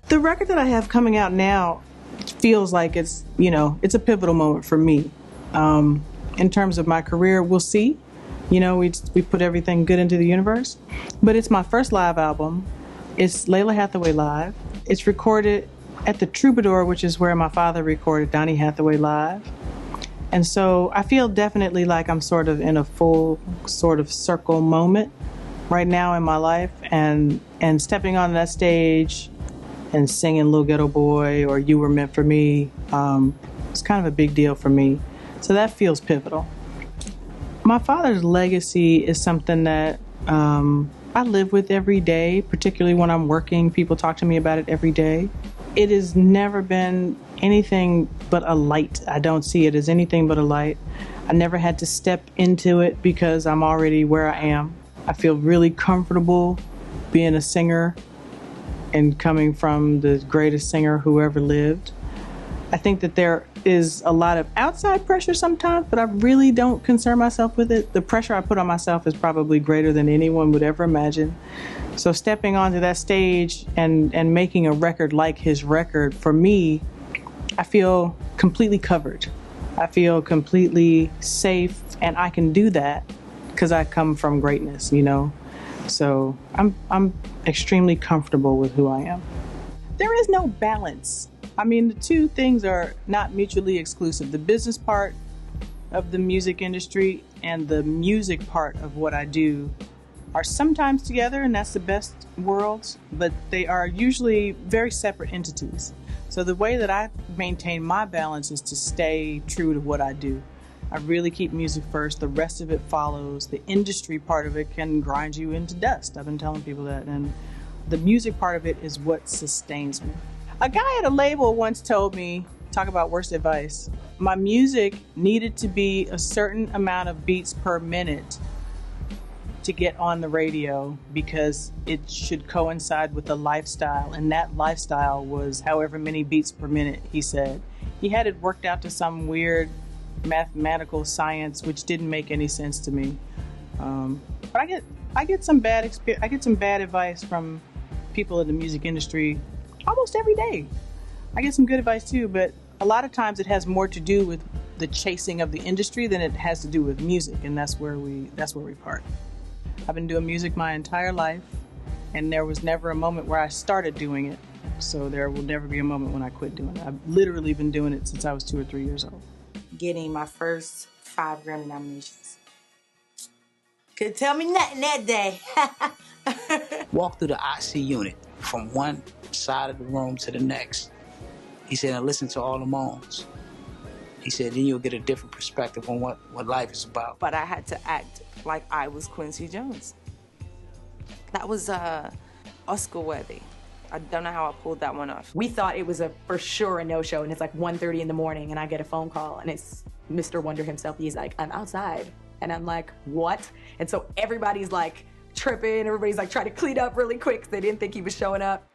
The record that I have coming out now feels like it's, it's a pivotal moment for me. In terms of my career, we'll see. We put everything good into the universe. But it's my first live album. It's Lalah Hathaway Live. It's recorded at the Troubadour, which is where my father recorded Donny Hathaway Live. And so I feel definitely like I'm sort of in a full sort of circle moment right now in my life. And stepping on that stage and singing Little Ghetto Boy or You Were Meant for Me, it's kind of a big deal for me. So that feels pivotal. My father's legacy is something that I live with every day, particularly when I'm working. People talk to me about it every day. It has never been anything but a light. I don't see it as anything but a light. I never had to step into it because I'm already where I am. I feel really comfortable being a singer and coming from the greatest singer who ever lived. I think that there is a lot of outside pressure sometimes, but I really don't concern myself with it. The pressure I put on myself is probably greater than anyone would ever imagine. So stepping onto that stage and making a record like his record, for me, I feel completely covered. I feel completely safe, and I can do that because I come from greatness, So I'm extremely comfortable with who I am. There is no balance. I mean, the two things are not mutually exclusive. The business part of the music industry and the music part of what I do are sometimes together, and that's the best worlds, but they are usually very separate entities. So the way that I maintain my balance is to stay true to what I do. I really keep music first. The rest of it follows. The industry part of it can grind you into dust. I've been telling people that. And the music part of it is what sustains me. A guy at a label once told me, talk about worst advice, my music needed to be a certain amount of beats per minute to get on the radio because it should coincide with the lifestyle. And that lifestyle was however many beats per minute, he said. He had it worked out to some weird mathematical science which didn't make any sense to me. But I get some bad advice from people in the music industry almost every day. I get some good advice too, but a lot of times it has more to do with the chasing of the industry than it has to do with music, and that's where we part. I've been doing music my entire life, and there was never a moment where I started doing it, so there will never be a moment when I quit doing it. I've literally been doing it since I was 2 or 3 years old. Getting my first 5 Grammy nominations. Could tell me nothing that day. Walk through the IC unit from one side of the room to the next. He said, and listen to all the moans. He said, then you'll get a different perspective on what life is about. But I had to act like I was Quincy Jones. That was Oscar worthy. I don't know how I pulled that one off. We thought it was for sure a no-show, and it's like 1:30 in the morning, and I get a phone call, and it's Mr. Wonder himself. He's like, I'm outside. And I'm like, what? And so everybody's like tripping. Everybody's like trying to clean up really quick because they didn't think he was showing up.